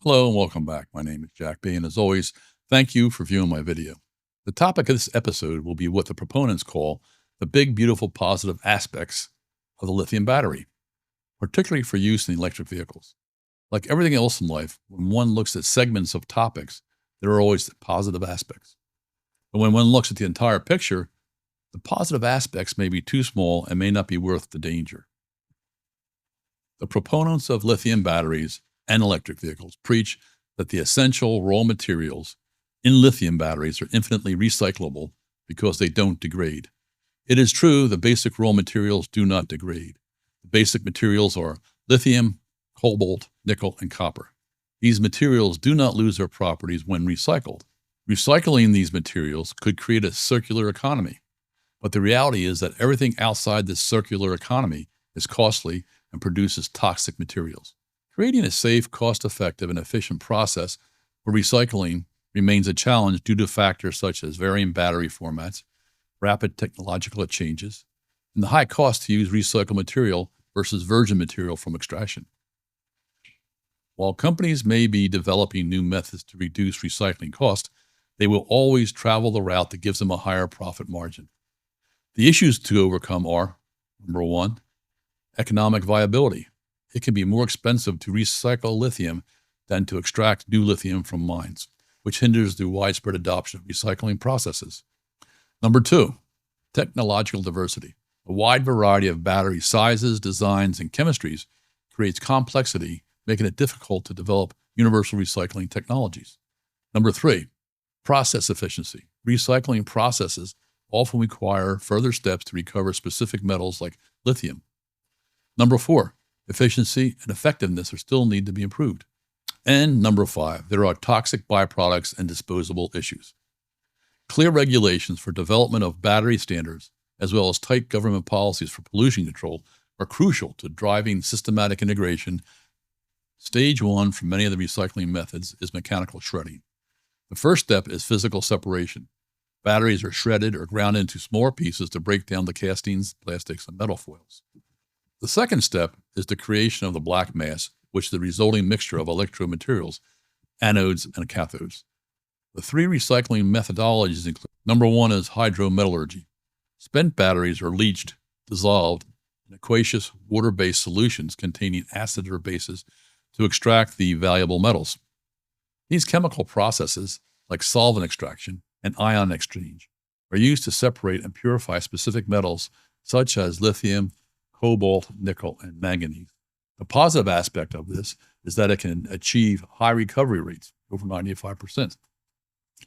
Hello and welcome back. My name is Jack B. And as always, thank you for viewing my video. The topic of this episode will be what the proponents call the big, beautiful, positive aspects of the lithium battery, particularly for use in electric vehicles. Like everything else in life, when one looks at segments of topics, there are always positive aspects. But when one looks at the entire picture, the positive aspects may be too small and may not be worth the danger. The proponents of lithium batteries and electric vehicles preach that the essential raw materials in lithium batteries are infinitely recyclable because they don't degrade. It is true the basic raw materials do not degrade. The basic materials are lithium, cobalt, nickel, and copper. These materials do not lose their properties when recycled. Recycling these materials could create a circular economy, but the reality is that everything outside this circular economy is costly and produces toxic materials. Creating a safe, cost-effective, and efficient process for recycling remains a challenge due to factors such as varying battery formats, rapid technological changes, and the high cost to use recycled material versus virgin material from extraction. While companies may be developing new methods to reduce recycling costs, they will always travel the route that gives them a higher profit margin. The issues to overcome are, number one, economic viability. It can be more expensive to recycle lithium than to extract new lithium from mines, which hinders the widespread adoption of recycling processes. Number two, technological diversity. A wide variety of battery sizes, designs, and chemistries creates complexity, making it difficult to develop universal recycling technologies. Number three, process efficiency. Recycling processes often require further steps to recover specific metals like lithium. Number four, efficiency and effectiveness still need to be improved. And number five, there are toxic byproducts and disposable issues. Clear regulations for development of battery standards, as well as tight government policies for pollution control, are crucial to driving systematic integration. Stage one for many of the recycling methods is mechanical shredding. The first step is physical separation. Batteries are shredded or ground into smaller pieces to break down the castings, plastics, and metal foils. The second step is the creation of the black mass, which is the resulting mixture of electrode materials, anodes, and cathodes. The three recycling methodologies include: number one is hydrometallurgy. Spent batteries are leached, dissolved in aqueous water-based solutions containing acid or bases to extract the valuable metals. These chemical processes, like solvent extraction and ion exchange, are used to separate and purify specific metals such as lithium, cobalt, nickel, and manganese. The positive aspect of this is that it can achieve high recovery rates, over 95%,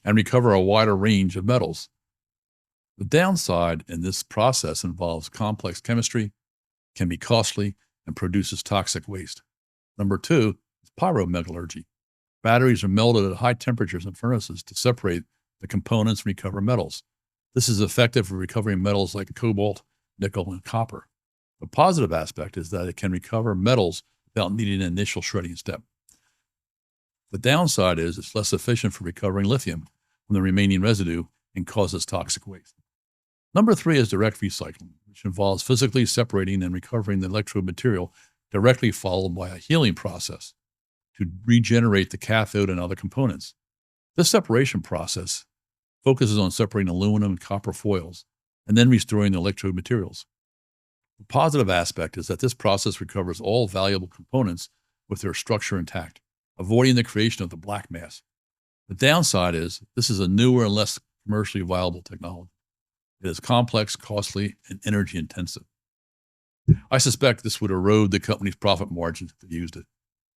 and recover a wider range of metals. The downside in this process involves complex chemistry, can be costly, and produces toxic waste. Number two is pyrometallurgy. Batteries are melted at high temperatures in furnaces to separate the components and recover metals. This is effective for recovering metals like cobalt, nickel, and copper. The positive aspect is that it can recover metals without needing an initial shredding step. The downside is it's less efficient for recovering lithium from the remaining residue and causes toxic waste. Number three is direct recycling, which involves physically separating and recovering the electrode material directly, followed by a healing process to regenerate the cathode and other components. This separation process focuses on separating aluminum and copper foils and then restoring the electrode materials. The positive aspect is that this process recovers all valuable components with their structure intact, avoiding the creation of the black mass. The downside is this is a newer and less commercially viable technology. It is complex, costly, and energy intensive. I suspect this would erode the company's profit margins if they used it.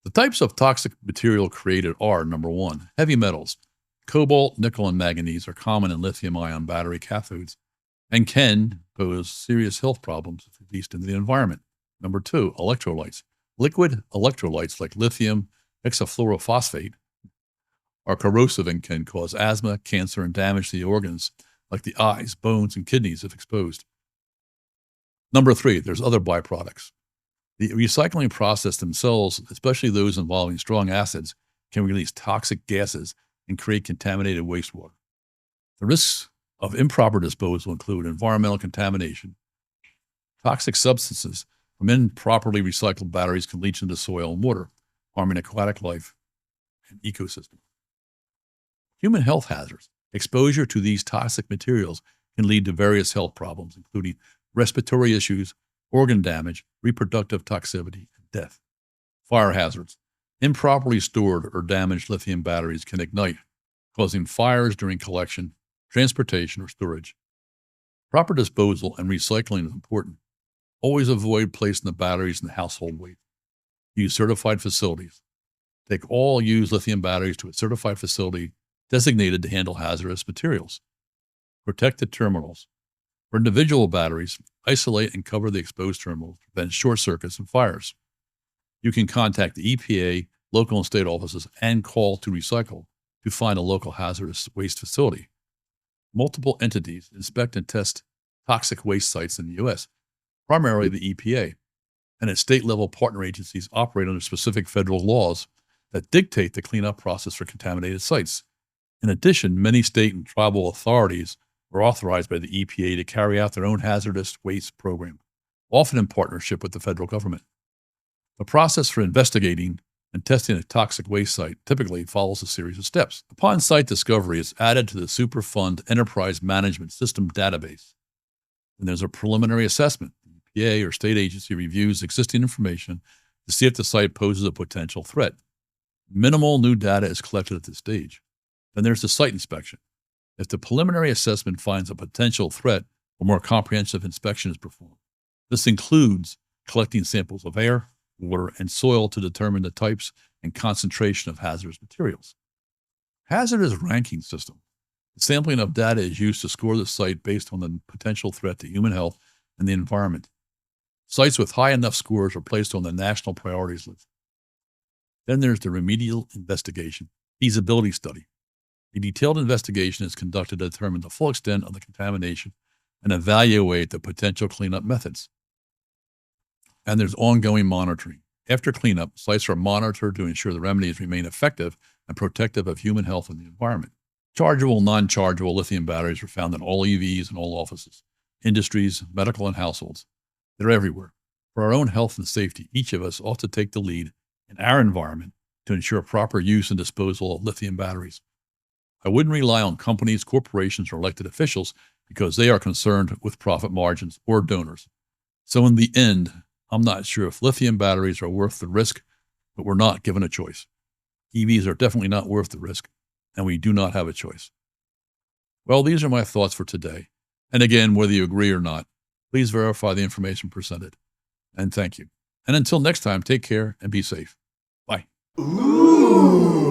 The types of toxic material created are: number one, heavy metals. Cobalt, nickel, and manganese are common in lithium-ion battery cathodes and can pose serious health problems if released into the environment. Number two, electrolytes. Liquid electrolytes like lithium hexafluorophosphate are corrosive and can cause asthma, cancer, and damage to the organs like the eyes, bones, and kidneys if exposed. Number three, there's other byproducts. The recycling process themselves, especially those involving strong acids, can release toxic gases and create contaminated wastewater. The risks of improper disposal include environmental contamination. Toxic substances from improperly recycled batteries can leach into soil and water, harming aquatic life. and ecosystem. Human health hazards. Exposure to these toxic materials can lead to various health problems, including respiratory issues, organ damage, reproductive toxicity, and death. Fire hazards. Improperly stored or damaged lithium batteries can ignite, causing fires during collection, transportation, or storage. Proper disposal and recycling is important. Always avoid placing the batteries in the household waste. Use certified facilities. Take all used lithium batteries to a certified facility designated to handle hazardous materials. Protected terminals. For individual batteries, isolate and cover the exposed terminals to prevent short circuits and fires. You can contact the EPA, local and state offices, and call to recycle to find a local hazardous waste facility. Multiple entities inspect and test toxic waste sites in the U.S., primarily the EPA, and its state-level partner agencies operate under specific federal laws that dictate the cleanup process for contaminated sites. In addition, many state and tribal authorities are authorized by the EPA to carry out their own hazardous waste program, often in partnership with the federal government. The process for investigating and testing a toxic waste site typically follows a series of steps. Upon site discovery, it's added to the Superfund Enterprise Management System database. And there's a preliminary assessment. The EPA or state agency reviews existing information to see if the site poses a potential threat. Minimal new data is collected at this stage. Then there's the site inspection. If the preliminary assessment finds a potential threat, a more comprehensive inspection is performed. This includes collecting samples of air, water, and soil to determine the types and concentration of hazardous materials. Hazardous ranking system. The sampling of data is used to score the site based on the potential threat to human health and the environment. Sites with high enough scores are placed on the national priorities list. Then there's the remedial investigation, feasibility study. A detailed investigation is conducted to determine the full extent of the contamination and evaluate the potential cleanup methods. And there's ongoing monitoring. After cleanup, sites are monitored to ensure the remedies remain effective and protective of human health and the environment. Chargeable, non-chargeable lithium batteries are found in all EVs and all offices, industries, medical, and households. They're everywhere. For our own health and safety, each of us ought to take the lead in our environment to ensure proper use and disposal of lithium batteries. I wouldn't rely on companies, corporations, or elected officials because they are concerned with profit margins or donors. So in the end, I'm not sure if lithium batteries are worth the risk, but we're not given a choice. EVs are definitely not worth the risk, and we do not have a choice. Well, these are my thoughts for today. And again, whether you agree or not, please verify the information presented. And thank you. And until next time, take care and be safe. Bye. Ooh.